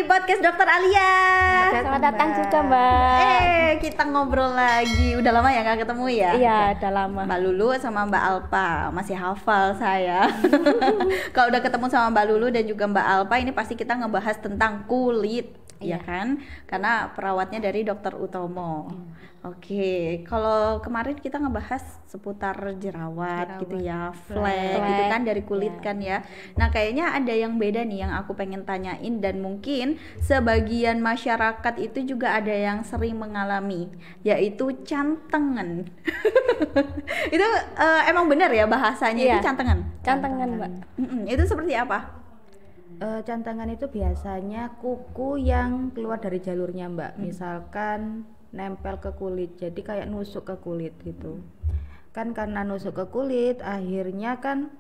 podcast Dokter Alia. Selamat datang juga Mbak. Kita ngobrol lagi. Udah lama ya nggak ketemu ya? Iya, udah lama. Mbak Lulu sama Mbak Alpa masih hafal saya. Kalau udah ketemu sama Mbak Lulu dan juga Mbak Alpa, ini pasti kita ngebahas tentang kulit, ya kan? Karena perawatnya dari Dokter Utomo. Oke, kalau kemarin kita ngebahas seputar jerawat gitu ya, flek gitu kan dari kulit kan ya. Nah kayaknya ada yang beda nih yang aku pengen tanyain, dan mungkin sebagian masyarakat itu juga ada yang sering mengalami, yaitu cantengan. Itu emang benar ya bahasanya itu cantengan? Cantengan Mbak. Itu seperti apa? Cantengan itu biasanya kuku yang keluar dari jalurnya Mbak, misalkan nempel ke kulit, jadi kayak nusuk ke kulit gitu kan. Karena nusuk ke kulit akhirnya kan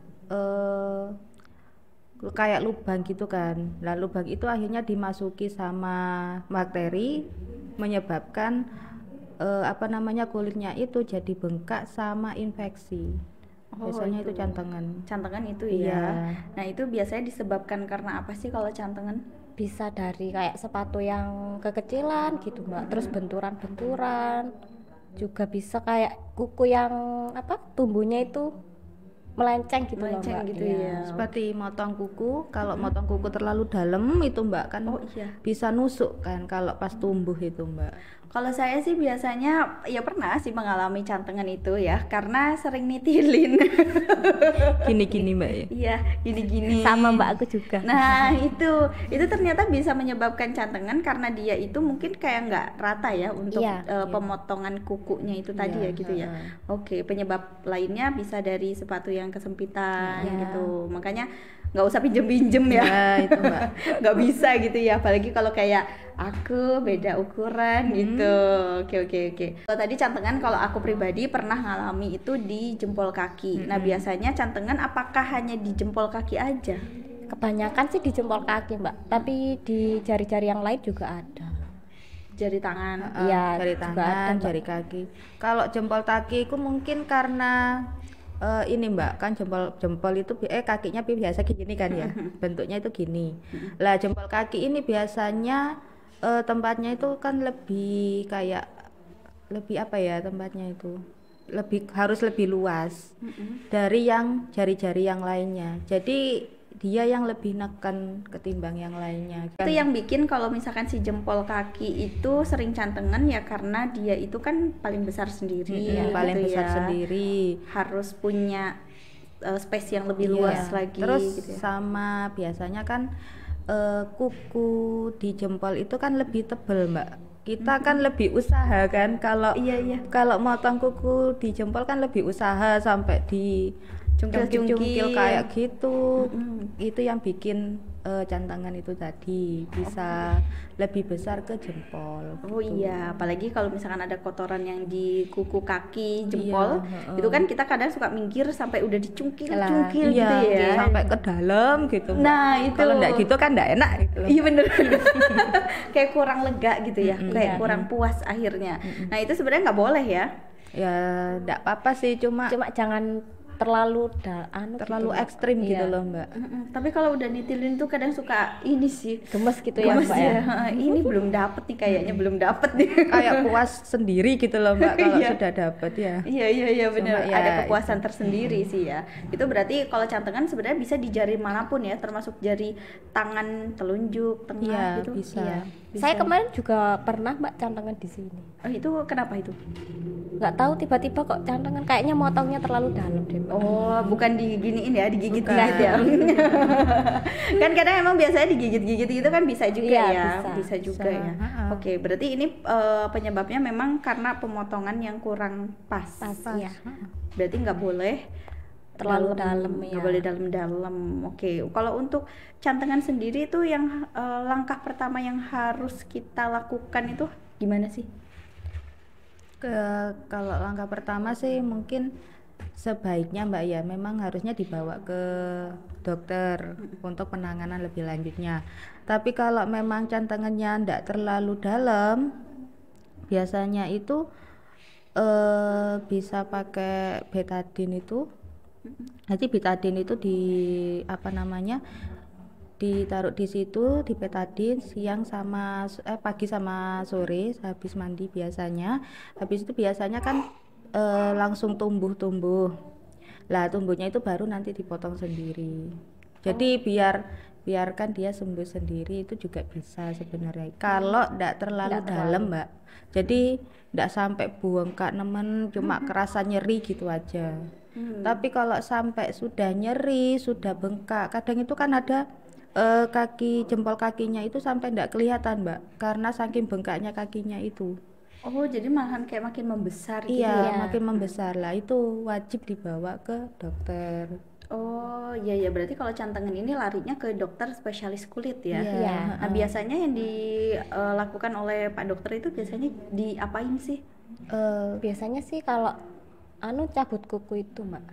kayak lubang gitu kan. Nah lubang itu akhirnya dimasuki sama bakteri, menyebabkan kulitnya itu jadi bengkak sama infeksi. Biasanya itu cantengan. Cantengan itu ya. Nah itu biasanya disebabkan karena apa sih kalau cantengan? Bisa dari kayak sepatu yang kekecilan gitu Mbak, terus benturan-benturan, juga bisa kayak kuku yang tumbuhnya itu melenceng gitu loh Mbak. Gitu ya. Seperti motong kuku, kalau motong kuku terlalu dalam itu Mbak kan bisa nusuk kan kalau pas tumbuh itu Mbak. Kalau saya sih biasanya ya pernah sih mengalami cantengan itu ya, karena sering nitilin. Gini-gini Mbak ya? Iya, gini-gini. Sama Mbak, aku juga. Nah itu ternyata bisa menyebabkan cantengan karena dia itu mungkin kayak nggak rata ya untuk pemotongan kukunya itu tadi ya gitu ya. Oke, penyebab lainnya bisa dari sepatu yang kesempitan gitu. Makanya nggak usah pinjem-pinjem ya. Itu Mbak. Nggak bisa gitu ya, apalagi kalau kayak aku beda ukuran gitu. Oke. Kalau tadi cantengan, kalau aku pribadi pernah ngalami itu di jempol kaki. Nah biasanya cantengan apakah hanya di jempol kaki aja? Kebanyakan sih di jempol kaki Mbak, tapi di jari-jari yang lain juga ada. Jari tangan? Iya, jari tangan, jari kaki. Kalau jempol kaki itu mungkin karena ini Mbak, kan jempol itu kakinya biasa gini kan ya, bentuknya itu gini. Lah jempol kaki ini biasanya tempatnya itu kan lebih tempatnya itu harus lebih luas dari yang jari-jari yang lainnya. Jadi dia yang lebih neken ketimbang yang lainnya. Itu yang bikin kalau misalkan si jempol kaki itu sering cantengan ya, karena dia itu kan paling besar sendiri. Paling besar sendiri. Harus punya space yang lebih luas lagi. Terus gitu ya. Sama biasanya kan kuku di jempol itu kan lebih tebal Mbak. Kita kan lebih usaha kan kalau motong kuku di jempol kan lebih usaha sampai di cungkil kayak gitu. Itu yang bikin cantengan itu tadi bisa lebih besar ke jempol. Apalagi kalau misalkan ada kotoran yang di kuku kaki jempol, itu kan kita kadang suka minggir sampai udah dicungkil gitu ya, sampai ke dalam gitu. Nah itu kalau enggak gitu kan enggak enak gitu. Iya bener. Kayak kurang lega gitu ya, kayak kurang puas akhirnya. Nah itu sebenarnya nggak boleh ya? Ya enggak apa-apa sih, cuma jangan terlalu terlalu ekstrim gitu loh Mbak. Tapi kalau udah nitilin tuh kadang suka ini sih gemes gitu ya Mbak ya. Ini belum dapet nih kayaknya, belum dapet nih. Kayak puas sendiri gitu loh Mbak kalau sudah dapet ya. Iya benar. Ada kepuasan tersendiri sih ya. Itu berarti kalau cantengan sebenarnya bisa di jari manapun ya, termasuk jari tangan, telunjuk, tengah gitu. Bisa. Saya kemarin juga pernah Mbak cantengan di sini. Itu kenapa itu? Nggak tahu, tiba-tiba kok cantengan, kayaknya motongnya terlalu dalam deh Mbak. Bukan diginiin ya, digigit aja. Kan kadang emang biasanya digigit-gigit itu kan bisa juga bisa juga ya. Oke, berarti ini penyebabnya memang karena pemotongan yang kurang pas. Ya. Berarti nggak boleh terlalu dalam ya. Nggak boleh dalam-dalam. Oke, kalau untuk cantengan sendiri itu yang langkah pertama yang harus kita lakukan itu gimana sih? Kalau langkah pertama sih mungkin sebaiknya Mbak ya memang harusnya dibawa ke dokter untuk penanganan lebih lanjutnya. Tapi kalau memang cantengannya tidak terlalu dalam, biasanya itu bisa pakai betadine itu. Nanti betadine itu ditaruh di situ di betadin siang sama pagi sama sore habis mandi biasanya. Habis itu biasanya kan langsung tumbuh lah, tumbuhnya itu baru nanti dipotong sendiri. Jadi biarkan dia sembuh sendiri itu juga bisa sebenarnya kalau tidak terlalu dalam Mbak. Jadi tidak sampai bengkak nemen, cuma kerasa nyeri gitu aja. Tapi kalau sampai sudah nyeri, sudah bengkak, kadang itu kan ada jempol kakinya itu sampai tidak kelihatan Mbak, karena saking bengkaknya kakinya itu. Oh, jadi malahan kayak makin membesar gitu Iya, ya? makin membesar lah, itu wajib dibawa ke dokter. Oh, iya berarti kalau cantengan ini larinya ke dokter spesialis kulit ya? Iya. Nah, biasanya yang dilakukan oleh Pak Dokter itu biasanya diapain sih? Biasanya sih kalau cabut kuku itu Mbak.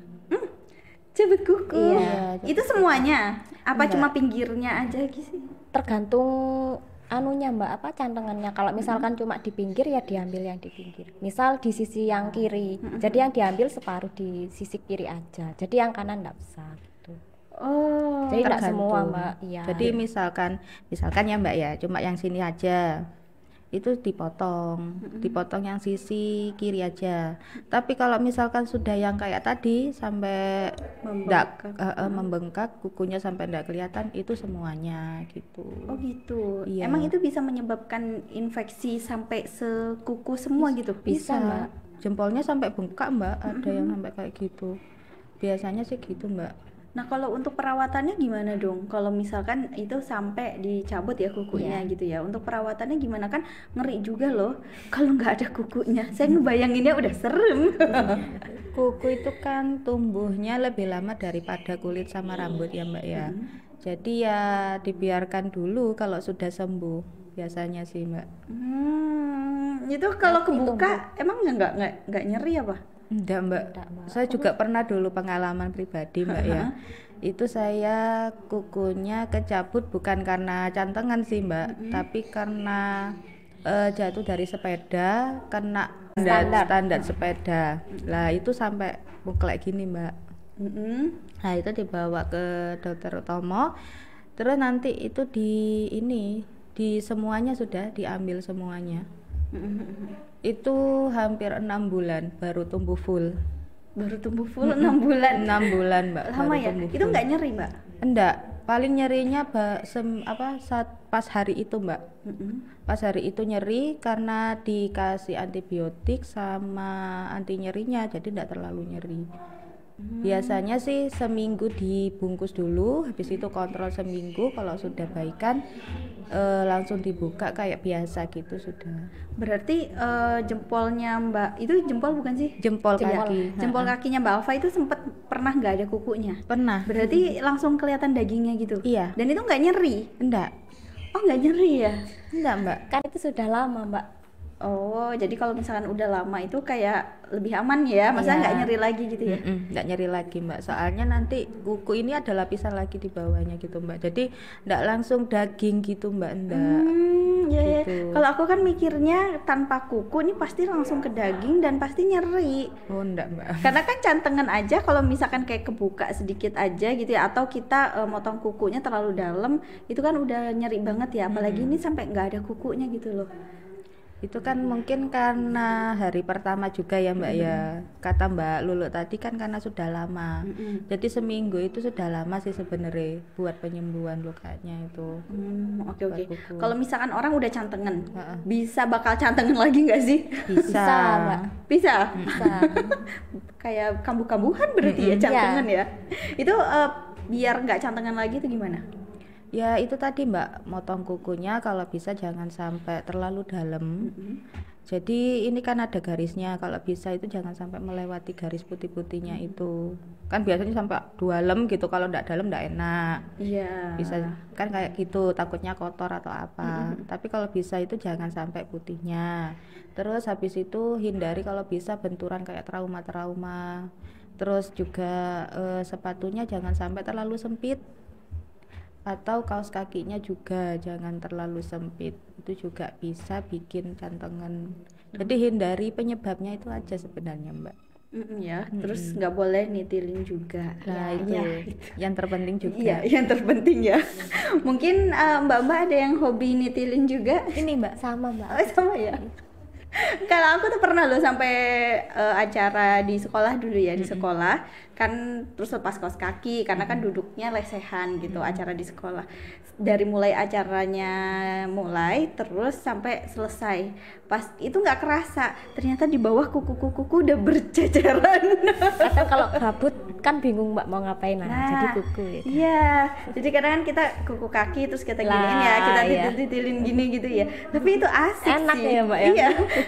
Cabut kuku. Iya, Itu semuanya? Apa cuma pinggirnya aja gitu? Tergantung Mbak, cantengannya. Kalau misalkan cuma di pinggir ya diambil yang di pinggir. Misal di sisi yang kiri, jadi yang diambil separuh di sisi kiri aja. Jadi yang kanan enggak usah gitu. Oh, Jadi enggak Tergantung. semua Mbak. Iya. Jadi misalkan ya Mbak ya, cuma yang sini aja. Itu dipotong yang sisi kiri aja. Tapi kalau misalkan sudah yang kayak tadi sampai membengkak kukunya sampai enggak kelihatan, itu semuanya gitu. oh gitu. Iya. Emang itu bisa menyebabkan infeksi sampai sekuku semua gitu? Bisa, Mbak. Jempolnya sampai bengkak Mbak, ada yang sampai kayak gitu. Biasanya sih gitu Mbak. Nah, kalau untuk perawatannya gimana dong? Kalau misalkan itu sampai dicabut ya kukunya gitu ya. Untuk perawatannya gimana, kan ngeri juga loh kalau nggak ada kukunya. Saya ngebayanginnya udah serem. Kuku itu kan tumbuhnya lebih lama daripada kulit sama rambut ya Mbak ya. Jadi ya dibiarkan dulu, kalau sudah sembuh biasanya sih Mbak. Itu kalau kebuka emang nggak nyeri apa? Enggak Mbak. Saya juga pernah dulu pengalaman pribadi Mbak ya. Itu saya kukunya kecabut bukan karena cantengan sih Mbak, tapi karena jatuh dari sepeda, kena standar sepeda. Lah itu sampai bengkak gini Mbak. Nah itu dibawa ke dokter Utomo. Terus nanti itu di semuanya sudah diambil semuanya. Itu hampir 6 bulan baru tumbuh full. Baru tumbuh full 6 bulan. 6 bulan Mbak. Lama baru ya? tumbuh Itu full. nggak nyeri Mbak? Enggak, paling nyerinya saat pas hari itu Mbak. Pas hari itu nyeri karena dikasih antibiotik sama anti nyerinya, jadi enggak terlalu nyeri. Biasanya sih seminggu dibungkus dulu, habis itu kontrol seminggu, kalau sudah baikan langsung dibuka kayak biasa gitu sudah. Berarti jempolnya Mbak, itu jempol bukan sih? Jempol kaki. Jempol kakinya Mbak Alfa itu pernah nggak ada kukunya? Pernah. Berarti langsung kelihatan dagingnya gitu? Iya. Dan itu nggak nyeri? Enggak. Oh, nggak nyeri ya? Enggak Mbak. Kan itu sudah lama Mbak. Oh, jadi kalau misalkan udah lama itu kayak lebih aman ya? Masa nggak nyeri lagi gitu ya? Nggak nyeri lagi Mbak, soalnya nanti kuku ini ada lapisan lagi di bawahnya gitu Mbak, jadi nggak langsung daging gitu Mbak, enggak. Ya. Gitu. Kalau aku kan mikirnya tanpa kuku ini pasti langsung ke daging dan pasti nyeri. Oh enggak Mbak. Karena kan cantengan aja kalau misalkan kayak kebuka sedikit aja gitu ya, atau kita motong kukunya terlalu dalam, itu kan udah nyeri banget ya, apalagi ini sampai nggak ada kukunya gitu loh. Itu kan mungkin karena hari pertama juga ya Mbak ya, kata Mbak Lulu tadi kan karena sudah lama. Jadi seminggu itu sudah lama sih sebenarnya buat penyembuhan lukanya itu. Oke. kuku. Kalau misalkan orang udah cantengan, bisa bakal cantengan lagi nggak sih? Bisa. Mbak. Bisa. Bisa. Kayak kambuh-kambuhan berarti ya cantengan ya. Itu biar nggak cantengan lagi itu gimana? Ya itu tadi Mbak, motong kukunya kalau bisa jangan sampai terlalu dalam. Jadi ini kan ada garisnya, kalau bisa itu jangan sampai melewati garis putih-putihnya itu. Kan biasanya sampai dalam gitu, kalau enggak dalam enggak enak. Iya. Bisa kan kayak gitu, takutnya kotor atau apa. Tapi kalau bisa itu jangan sampai putihnya. Terus habis itu hindari kalau bisa benturan kayak trauma-trauma. Terus juga sepatunya jangan sampai terlalu sempit. Atau kaos kakinya juga jangan terlalu sempit, itu juga bisa bikin cantengan. Jadi hindari penyebabnya itu aja sebenarnya Mbak. Ya, terus nggak boleh nitilin juga. Nah, itu yang terpenting juga. Iya, yang terpenting ya. Mungkin Mbak-mbak ada yang hobi nitilin juga? Ini Mbak, Sama Mbak. Oh, sama ya. Kalau aku tuh pernah loh sampai acara di sekolah dulu ya, di sekolah kan terus lepas kaos kaki karena kan duduknya lesehan gitu acara di sekolah. Dari mulai acaranya terus sampai selesai. Pas itu nggak kerasa, ternyata di bawah kuku-kuku udah berceceran. Kadang kalau gabut kan bingung Mbak mau ngapain, jadi kuku ya. Iya, jadi kadang kan kita kuku kaki terus kita giniin ya, kita titil-titilin gini gitu ya. Tapi itu asik Enak sih. ya Mbak ya. Iya,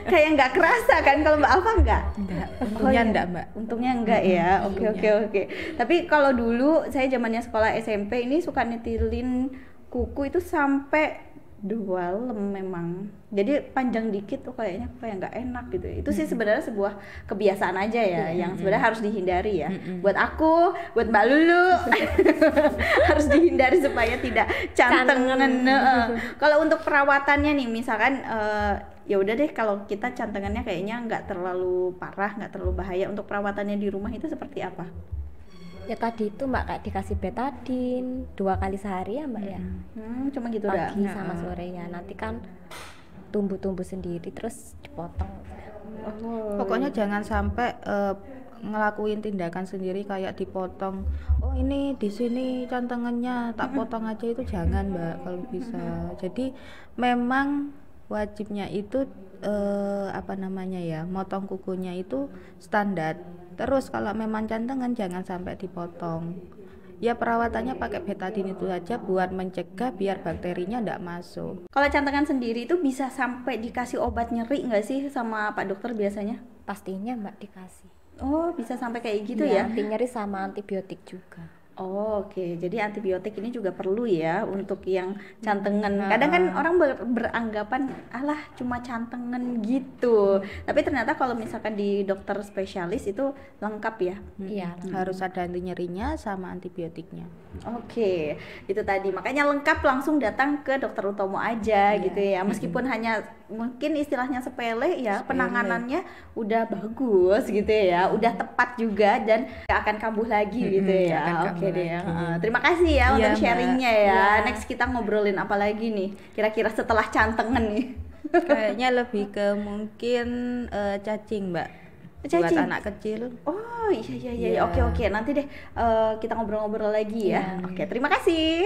kayak nggak kerasa kan kalau Mbak Alfa enggak? enggak, untungnya iya. enggak Mbak. Untungnya enggak ya. Oke. Tapi kalau dulu saya zamannya sekolah SMP ini suka nitilin kuku itu sampai 2 lem memang. Jadi panjang dikit tuh kayaknya kayak nggak enak gitu. Itu sih sebenarnya sebuah kebiasaan aja ya yang sebenarnya harus dihindari ya. Buat aku, buat Mbak Lulu harus dihindari supaya tidak cantengan. Kalau untuk perawatannya nih misalkan ya udah deh kalau kita cantengannya kayaknya nggak terlalu parah, nggak terlalu bahaya, untuk perawatannya di rumah itu seperti apa? Ya tadi itu Mbak kayak dikasih betadine 2 kali sehari ya Mbak ya. Cuma gitu dah. Pagi sama sore ya. Nanti kan tumbuh sendiri terus dipotong. Pokoknya jangan sampai ngelakuin tindakan sendiri kayak dipotong. Oh ini di sini cantengannya tak potong aja, itu jangan Mbak kalau bisa. Jadi memang wajibnya itu motong kukunya itu standar. Terus kalau memang cantengan jangan sampai dipotong. Ya perawatannya pakai betadine itu aja buat mencegah biar bakterinya enggak masuk. Kalau cantengan sendiri itu bisa sampai dikasih obat nyeri nggak sih sama Pak Dokter biasanya? Pastinya Mbak dikasih. Oh bisa sampai kayak gitu ya? Anti nyeri sama antibiotik juga. Oh, oke. Jadi antibiotik ini juga perlu ya untuk yang cantengan. Kadang kan orang beranggapan alah cuma cantengan gitu. Tapi ternyata kalau misalkan di dokter spesialis itu lengkap ya. Iya. Harus ada anti nyerinya sama antibiotiknya. Oke, itu tadi. Makanya lengkap langsung datang ke Dokter Utomo aja gitu ya. Meskipun hanya mungkin istilahnya sepele ya, penanganannya udah bagus gitu ya. Udah tepat juga dan gak akan kambuh lagi gitu ya. Oke deh ya. Terima kasih ya untuk sharingnya ya. Next kita ngobrolin apa lagi nih? Kira-kira setelah cantengan nih. Kayaknya lebih ke mungkin cacing Mbak. Buat anak kecil. Oh iya. Oke. Nanti deh kita ngobrol-ngobrol lagi ya. Oke, terima kasih.